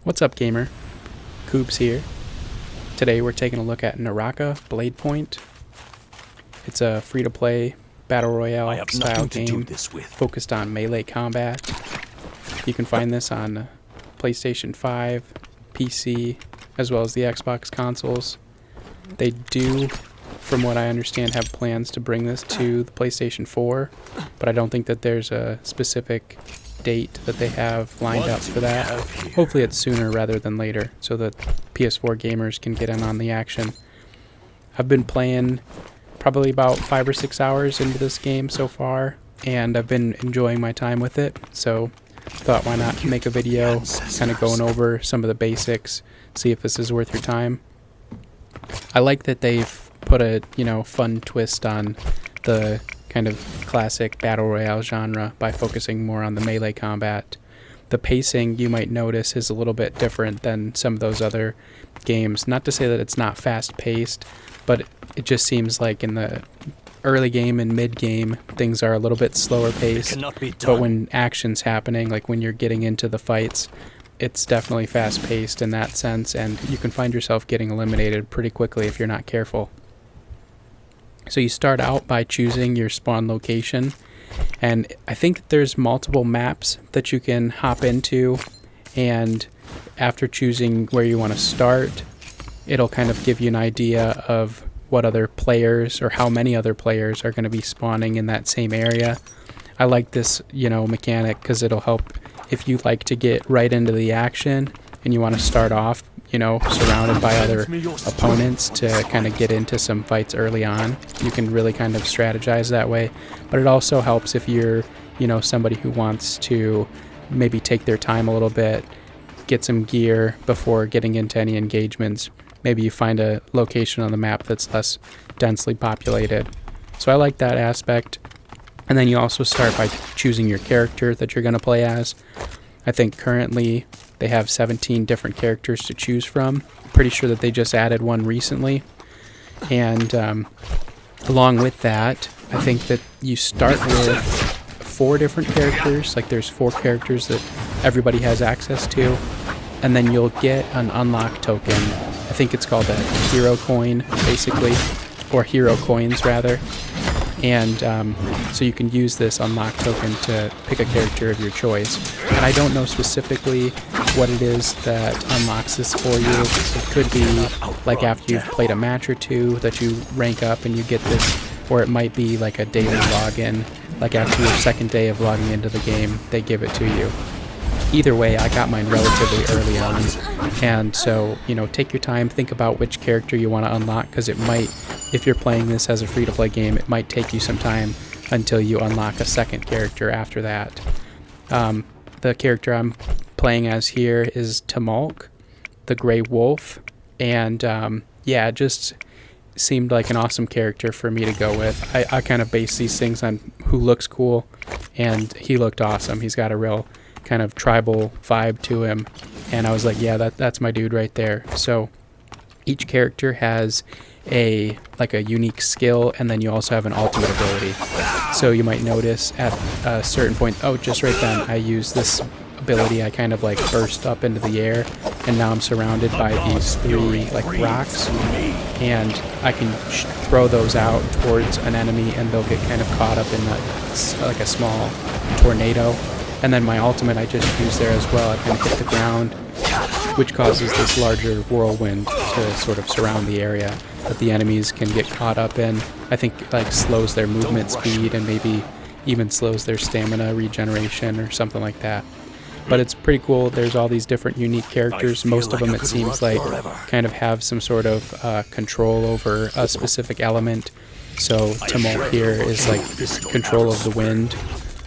What's up, gamer? Coops here. Today we're taking a look at Naraka Bladepoint. It's a free-to-play battle royale style game focused on melee combat. You can find this on PlayStation 5, PC, as well as the Xbox consoles. They do, from what I understand, have plans to bring this to the PlayStation 4, but I don't think that there's a specific date that they have lined up for that. Hopefully it's sooner rather than later, so that PS4 gamers can get in on the action. I've been playing probably about 5 or 6 hours into this game so far, and I've been enjoying my time with it, so thought why not make a video kind of going over some of the basics, see if this is worth your time. I like that they've put a fun twist on the kind of classic battle royale genre by focusing more on the melee combat. The pacing, you might notice, is a little bit different than some of those other games. Not to say that it's not fast-paced, but it just seems like in the early game and mid-game, things are a little bit slower paced. But when action's happening, like when you're getting into the fights, it's definitely fast-paced in that sense, and you can find yourself getting eliminated pretty quickly if you're not careful. So you start out by choosing your spawn location, and I think there's multiple maps that you can hop into, and after choosing where you want to start, it'll kind of give you an idea of what other players or how many other players are going to be spawning in that same area. I like this, mechanic because it'll help if you like to get right into the action and you want to start off surrounded by other opponents to kind of get into some fights early on. You can really kind of strategize that way, but it also helps if you're somebody who wants to maybe take their time a little bit, get some gear before getting into any engagements. Maybe you find a location on the map that's less densely populated. So I like that aspect. And then you also start by choosing your character that you're going to play as. I think currently they have 17 different characters to choose from. I'm pretty sure that they just added one recently. And along with that, I think that you start with 4 different characters. Like there's 4 characters that everybody has access to. And then you'll get an unlock token. I think it's called a hero coin, basically. Or hero coins, rather. And so you can use this unlock token to pick a character of your choice. And I don't know specifically what it is that unlocks this for you. It could be like after you've played a match or two that you rank up and you get this, or it might be like a daily login, like after your second day of logging into the game, they give it to you. Either way, I got mine relatively early on, and so, take your time, think about which character you want to unlock, because it might, if you're playing this as a free-to-play game, it might take you some time until you unlock a second character after that. The character I'm playing as here is Tamulk, the Grey Wolf, and it just seemed like an awesome character for me to go with. I kind of base these things on who looks cool, and he looked awesome. He's got a real kind of tribal vibe to him, and I was like, yeah, that's my dude right there. So each character has a unique skill, and then you also have an ultimate ability. So you might notice at a certain point, just right then I use this ability, I kind of burst up into the air, and now I'm surrounded by these 3 rocks, and I can throw those out towards an enemy and they'll get kind of caught up in a small tornado. And then my ultimate I just use there as well. I kind of hit the ground, which causes this larger whirlwind to sort of surround the area that the enemies can get caught up in. I think slows their movement speed and maybe even slows their stamina regeneration or something like that. But it's pretty cool. There's all these different unique characters. Most of them, it seems like, kind of have some sort of control over a specific element. So Tamulk here is control of the wind,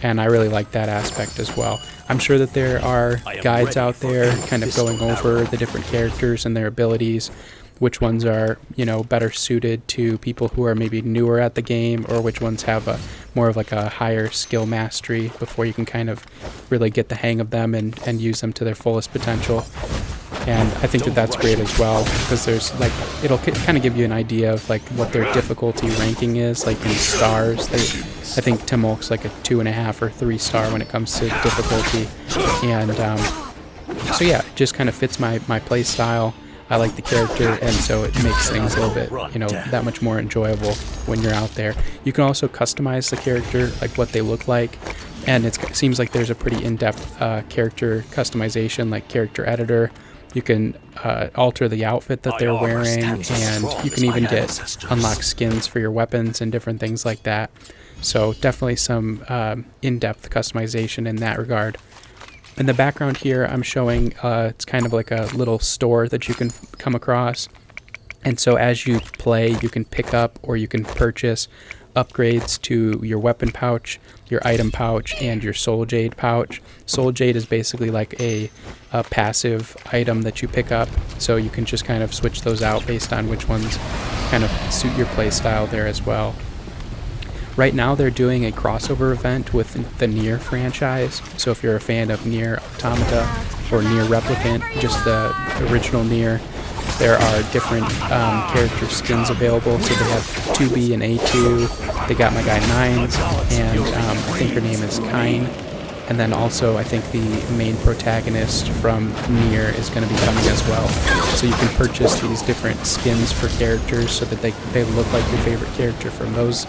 and I really like that aspect as well. I'm sure that there are guides out there kind of going over the different characters and their abilities, which ones are, better suited to people who are maybe newer at the game, or which ones have more of a higher skill mastery before you can kind of really get the hang of them and use them to their fullest potential. And I think that that's great as well, because there's it'll kind of give you an idea of what their difficulty ranking is, in stars. I think Tamulk's a 2.5 or 3 star when it comes to difficulty, and So yeah, it just kind of fits my play style. I like the character, and so it makes things a little bit, that much more enjoyable when you're out there. You can also customize the character, like what they look like, and it seems like there's a pretty in-depth character customization, like character editor. You can alter the outfit that they're wearing, and you can even unlock skins for your weapons and different things like that. So definitely some in-depth customization in that regard. In the background here, I'm showing it's kind of like a little store that you can come across. And so as you play, you can pick up or you can purchase upgrades to your weapon pouch, your item pouch, and your soul jade pouch. Soul jade is basically like a passive item that you pick up, so you can just kind of switch those out based on which ones kind of suit your play style there as well. Right now they're doing a crossover event with the Nier franchise, so if you're a fan of Nier Automata or Nier Replicant, just the original Nier, there are different character skins available. So they have 2B and A2, they got my guy Nines, and I think her name is Kine. And then also I think the main protagonist from Nier is going to be coming as well. So you can purchase these different skins for characters so that they look like your favorite character from those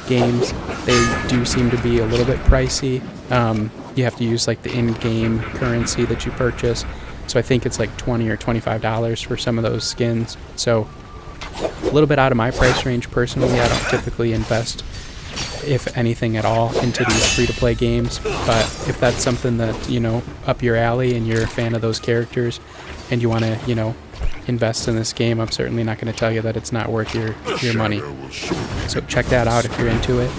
games. They do seem to be a little bit pricey. You have to use like the in-game currency that you purchase. So I think it's like $20 or $25 for some of those skins. So a little bit out of my price range personally. I don't typically invest, if anything at all, into these free-to-play games. But if that's something that, up your alley and you're a fan of those characters and you want to, invest in this game, I'm certainly not going to tell you that it's not worth your money. So check that out if you're into it.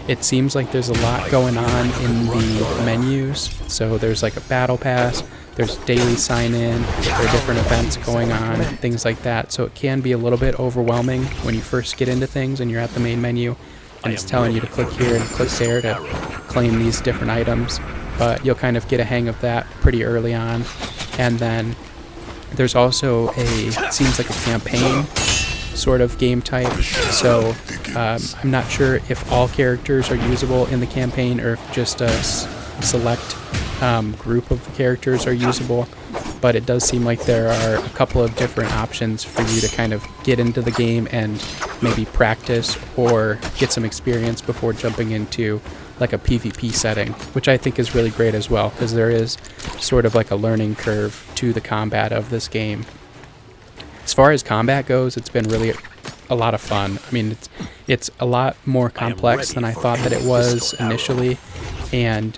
It seems like there's a lot going on in the menus. So there's like a battle pass, there's daily sign-in, there are different events going on, things like that. So it can be a little bit overwhelming when you first get into things and you're at the main menu and it's telling you to click here and click there to claim these different items. But you'll kind of get a hang of that pretty early on. And then there's also seems like a campaign sort of game type. So I'm not sure if all characters are usable in the campaign or if just a select group of the characters are usable. But it does seem like there are a couple of different options for you to kind of get into the game and maybe practice or get some experience before jumping into like a PvP setting, which I think is really great as well, because there is sort of like a learning curve to the combat of this game. As far as combat goes, it's been really a lot of fun. I mean, it's a lot more complex than I thought that it was initially, and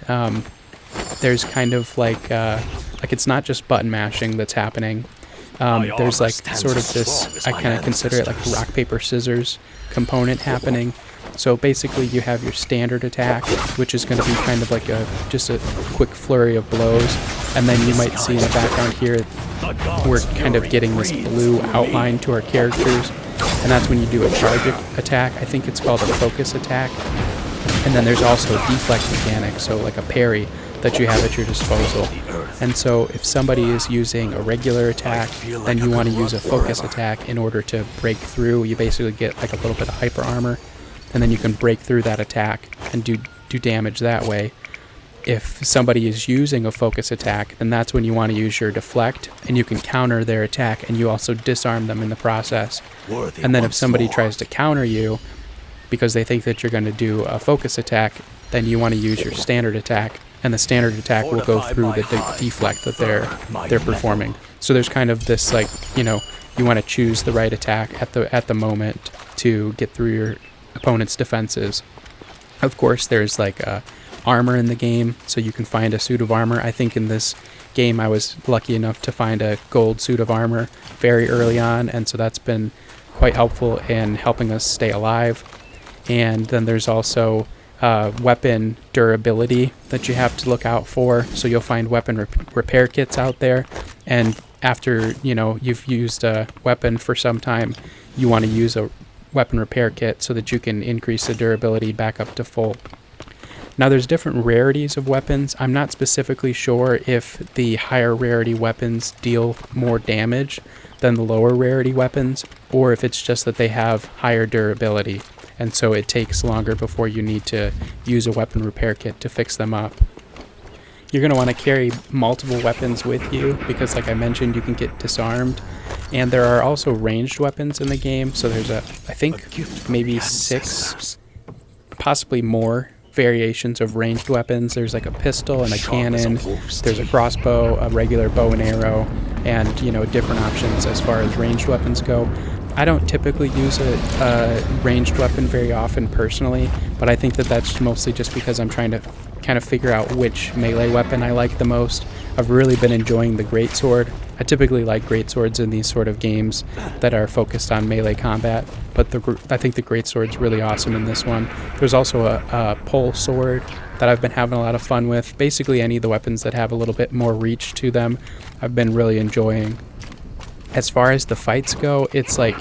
there's kind of like it's not just button mashing that's happening. There's like sort of this, I kind of consider it like rock, paper, scissors component happening. So basically you have your standard attack, which is going to be kind of like just a quick flurry of blows. And then you might see in the background here, we're kind of getting this blue outline to our characters. And that's when you do a charge attack. I think it's called a focus attack. And then there's also a deflect mechanic, so like a parry that you have at your disposal. And so if somebody is using a regular attack, then you want to use a focus attack in order to break through. You basically get like a little bit of hyper armor, and then you can break through that attack and do damage that way. If somebody is using a focus attack, then that's when you want to use your deflect, and you can counter their attack, and you also disarm them in the process. And then if somebody tries to counter you because they think that you're going to do a focus attack, then you want to use your standard attack, and the standard attack will go through the deflect that they're performing. So there's kind of this like, you want to choose the right attack at the moment to get through your opponent's defenses. Of course, there's like armor in the game, so you can find a suit of armor. I think in this game I was lucky enough to find a gold suit of armor very early on, and so that's been quite helpful in helping us stay alive. And then there's also weapon durability that you have to look out for. So you'll find weapon repair kits out there, and after you've used a weapon for some time, you want to use a weapon repair kit so that you can increase the durability back up to full. Now there's different rarities of weapons. I'm not specifically sure if the higher rarity weapons deal more damage than the lower rarity weapons, or if it's just that they have higher durability, and so it takes longer before you need to use a weapon repair kit to fix them up. You're going to want to carry multiple weapons with you because, like I mentioned, you can get disarmed. And there are also ranged weapons in the game. So there's I think maybe 6, possibly more variations of ranged weapons. There's like a pistol and a cannon. There's a crossbow, a regular bow and arrow, and, different options as far as ranged weapons go. I don't typically use a ranged weapon very often personally, but I think that that's mostly just because I'm trying to kind of figure out which melee weapon I like the most. I've really been enjoying the greatsword. I typically like greatswords in these sort of games that are focused on melee combat, but I think the greatsword's really awesome in this one. There's also a pole sword that I've been having a lot of fun with. Basically any of the weapons that have a little bit more reach to them, I've been really enjoying. As far as the fights go, it's like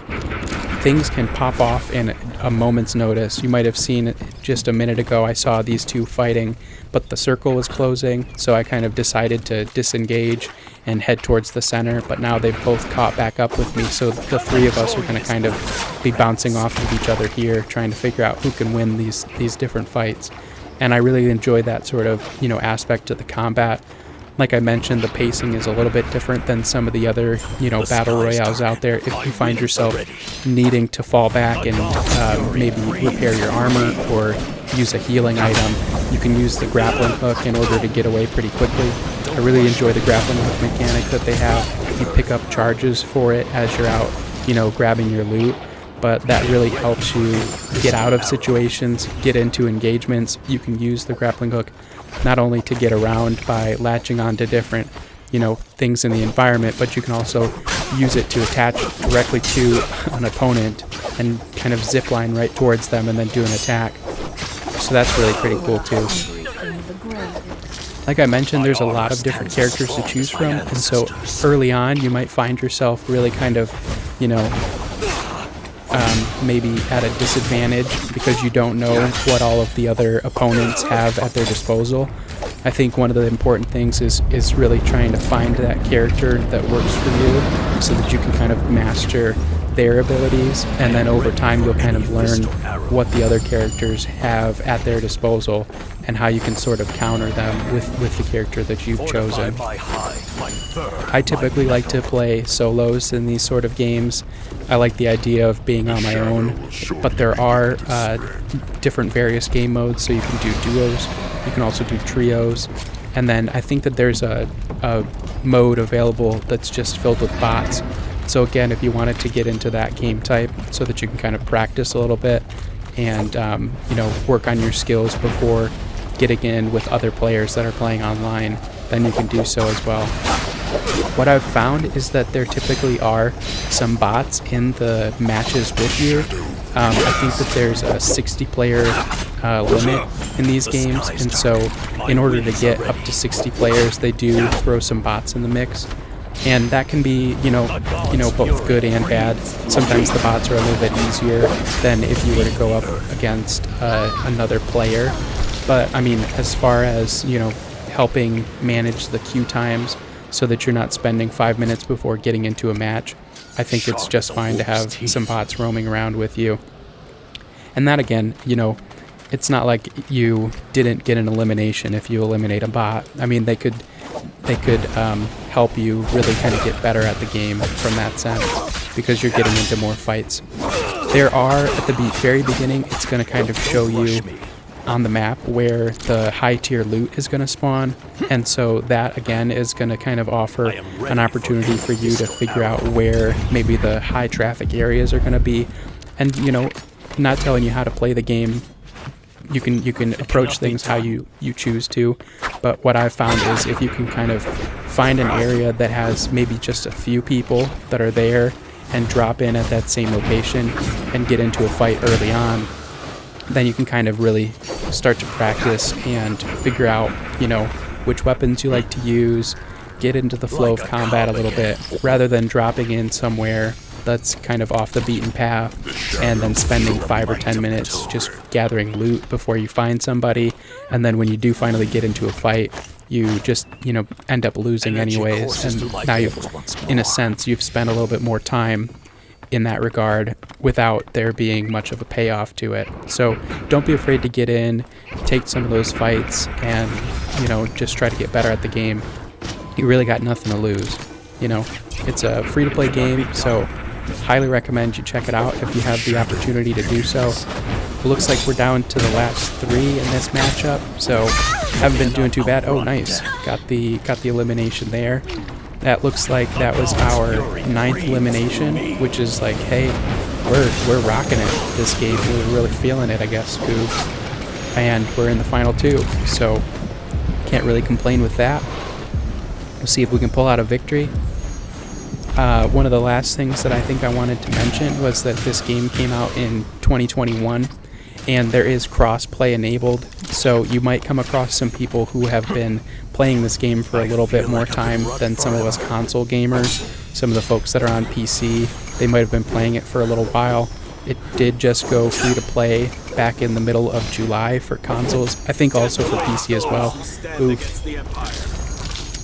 things can pop off in a moment's notice. You might have seen it just a minute ago. I saw these two fighting, but the circle was closing, so I kind of decided to disengage and head towards the center, but now they've both caught back up with me, so the three of us are going to kind of be bouncing off of each other here, trying to figure out who can win these different fights. And I really enjoy that sort of, aspect of the combat. Like I mentioned, the pacing is a little bit different than some of the other, battle royales out there. If you find yourself needing to fall back and maybe repair your armor or use a healing item, you can use the grappling hook in order to get away pretty quickly. I really enjoy the grappling hook mechanic that they have. You pick up charges for it as you're out, grabbing your loot. But that really helps you get out of situations, get into engagements. You can use the grappling hook not only to get around by latching onto different, things in the environment, but you can also use it to attach directly to an opponent and kind of zip line right towards them and then do an attack. So that's really pretty cool too. Like I mentioned, there's a lot of different characters to choose from, and so early on you might find yourself really kind of, maybe at a disadvantage because you don't know what all of the other opponents have at their disposal. I think one of the important things is really trying to find that character that works for you so that you can kind of master their abilities, and then over time you'll kind of learn what the other characters have at their disposal and how you can sort of counter them with the character that you've chosen. I typically like to play solos in these sort of games. I like the idea of being on my own, but there are different various game modes, so you can do duos, you can also do trios, and then I think that there's a mode available that's just filled with bots. So again, if you wanted to get into that game type so that you can kind of practice a little bit and work on your skills before getting in with other players that are playing online, then you can do so as well. What I've found is that there typically are some bots in the matches with you. I think that there's a 60-player limit in these games, and so in order to get up to 60 players, they do throw some bots in the mix. And that can be, both good and bad. Sometimes the bots are a little bit easier than if you were to go up against another player. But, I mean, as far as, helping manage the queue times so that you're not spending 5 minutes before getting into a match, I think it's just fine to have some bots roaming around with you. And that, again, it's not like you didn't get an elimination if you eliminate a bot. I mean, they could help you really kind of get better at the game from that sense because you're getting into more fights. There are, at the very beginning, it's going to kind of show you on the map where the high tier loot is going to spawn, and so that again is going to kind of offer an opportunity for you to figure out where maybe the high traffic areas are going to be. And not telling you how to play the game, you can approach things how you choose to, but what I've found is if you can kind of find an area that has maybe just a few people that are there and drop in at that same location and get into a fight early on, then you can kind of really start to practice and figure out, which weapons you like to use, get into the flow of combat a little bit, rather than dropping in somewhere that's kind of off the beaten path and then spending 5 or 10 minutes just gathering loot before you find somebody, and then when you do finally get into a fight, you just, end up losing anyways, and now in a sense, you've spent a little bit more time in that regard without there being much of a payoff to it. So don't be afraid to get in. take some of those fights and, you know, just try to get better at the game, you really got nothing to lose. You know, it's a free-to-play game, so highly recommend you check it out if you have the opportunity to do so. It looks like we're down to the last 3 in this matchup, so haven't been doing too bad. Oh, nice. Got the elimination there. That looks like that was our 9th elimination, which is like, hey, we're rocking it this game. We're really feeling it, I guess, Scoob. And we're in the final 2, so can't really complain with that. We'll see if we can pull out a victory. One of the last things that I think I wanted to mention was that this game came out in 2021, and there is cross-play enabled, so you might come across some people who have been playing this game for a little bit more time than some of us console gamers. Some of the folks that are on PC, they might have been playing it for a little while. It did just go free to play back in the middle of July for consoles. I think also for PC as well. Oof.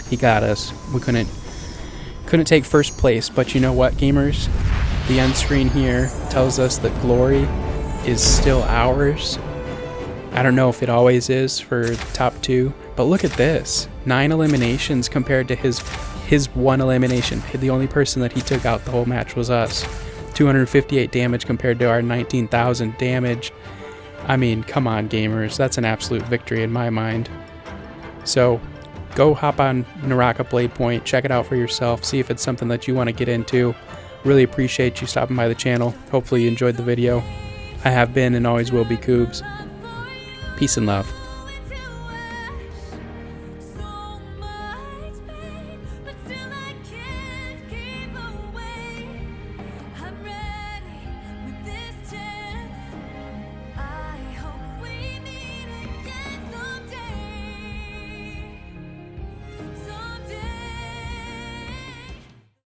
He got us. We couldn't take first place, but you know what, gamers? The end screen here tells us that glory is still ours. I don't know if it always is for the top 2, but look at this. 9 eliminations compared to his 1 elimination. The only person that he took out the whole match was us. 258 damage compared to our 19,000 damage. I mean, come on, gamers. That's an absolute victory in my mind. So go hop on Naraka Bladepoint, check it out for yourself, see if it's something that you want to get into. Really appreciate you stopping by the channel. Hopefully you enjoyed the video. I have been and always will be Coobs. Peace and love.